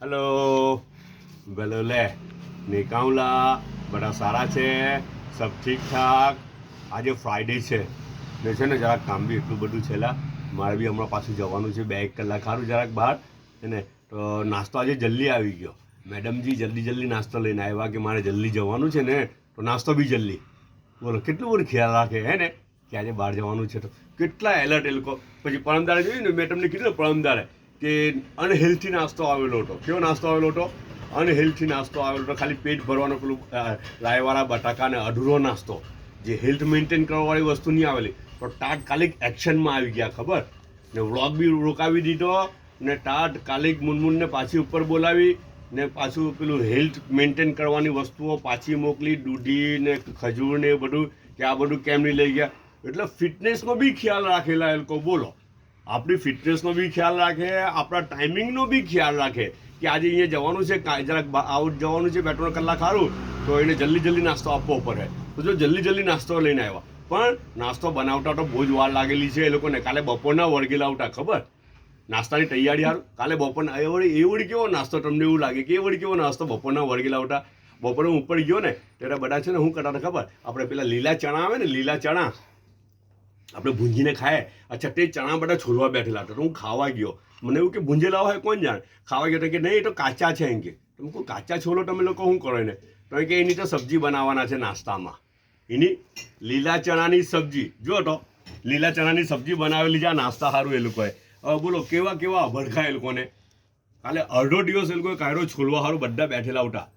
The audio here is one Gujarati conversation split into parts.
હેલો ભલે લે નિકાઉલા બધા સારા છે સબ ઠીક ઠાક આજે ફ્રાઈડે છે ને છે ને જરાક કામ બી એટલું બધું છે લા મારે બી હમણાં પાછું જવાનું છે 2-1 કલાક સારું જરાક બહાર ને તો નાસ્તો આજે જલ્દી આવી ગયો મેડમજી જલ્દી નાસ્તો લઈને આવ્યા કે મારે જલ્દી જવાનું છે ને તો નાસ્તો બી જલ્દી બોલો કેટલું બધું ખ્યાલ રાખે હે ને કે આજે બહાર જવાનું છે તો કેટલા એલર્ટ એ લોકો પછી પરમદારે જોયું ને મેં તમને કીધું ને પરમદારે કે અનહેલ્થી નાસ્તો આવેલો હતો કેવો નાસ્તો આવેલો હતો અનહેલ્થી નાસ્તો આવેલો હતો ખાલી પેટ ભરવાનો પેલું રાયવાળા બટાકા અને અધૂરો નાસ્તો જે હેલ્થ મેન્ટેન કરવાવાળી વસ્તુ નહીં આવેલી તો તાત્કાલિક એક્શનમાં આવી ગયા ખબર ને વ્લોગ બી રોકાવી દીધો ને તાત્કાલિક મુનમુનને પાછી ઉપર બોલાવી ને પાછું પેલું હેલ્થ મેન્ટેન કરવાની વસ્તુઓ પાછી મોકલી દૂધી ને ખજૂર ને એ બધું કે આ બધું કેમ નહીં લઈ ગયા એટલે ફિટનેસનો બી ખ્યાલ રાખેલા એ લોકો બોલો આપણી ફિટનેસનો બી ખ્યાલ રાખે આપણા ટાઈમિંગનો બી ખ્યાલ રાખે કે આજે અહીંયા જવાનું છે જરાક આઉટ જવાનું છે 2-3 કલાક સારું તો એને જલ્દી નાસ્તો આપવો પડે તો જો જલ્દી નાસ્તો લઈને આવ્યા પણ નાસ્તો બનાવતા તો બહુ જ વાર લાગેલી છે એ લોકોને કાલે બપોરના વળગેલા આવતા ખબર નાસ્તાની તૈયારી સારું કાલે બપોરના એ વળી કેવો નાસ્તો તમને એવું લાગે કે એ વળી કેવો નાસ્તો બપોરના વળગેલા આવતા બપોરે હું ઉપર ગયો ને ત્યારે બધા છે ને હું કરતા ખબર આપણે પેલા લીલા ચણા આવે ને લીલા ચણા આપણે ભૂંજીને ખાય અચ્છા તે ચણા બધા છોલવા બેઠેલા હતા તો હું ખાવા ગયો મને એવું કે ભૂંજેલા હોય કોણ જાણ ખાવા ગયો કે નહીં એ તો કાચા છે એમ કે તમે કહું કાચા છોલો તમે લોકો શું કરો એને તો કે એની તો સબ્જી બનાવવાના છે નાસ્તામાં એની લીલા ચણાની સબ્જી જો તો લીલા ચણાની સબ્જી બનાવેલી છે આ નાસ્તા સારું એ લોકોએ બોલો કેવા અભડખા એ લોકોને કાલે અડધો દિવસ એ લોકોએ કાયરો છોલવા સારું બધા બેઠેલા ઉઠા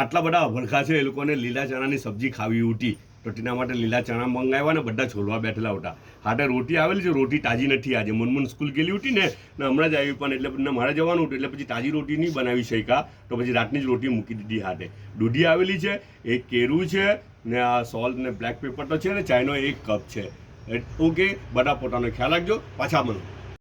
આટલા બધા અભડખા છે એ લોકોને લીલા ચણાની સબ્જી ખાવી ઉઠી તો તેના માટે લીલા ચણા મંગાવ્યા ને બધા છોલવા બેઠેલા હતા હાટે રોટી આવેલી છે રોટી તાજી નથી આજે મુનમુન સ્કૂલ ગયેલી હતી ને હમણાં જ આવી પણ એટલે મારે જવાનું હતું એટલે પછી તાજી રોટી નહીં બનાવી શક્યા તો પછી રાતની જ રોટી મૂકી દીધી હાટે દૂધી આવેલી છે એક કેરું છે ને આ સોલ્ટ ને બ્લેક પેપર તો છે ને ચાયનો 1 કપ છે ઓકે બધા પોતાનો ખ્યાલ રાખજો પાછા મળો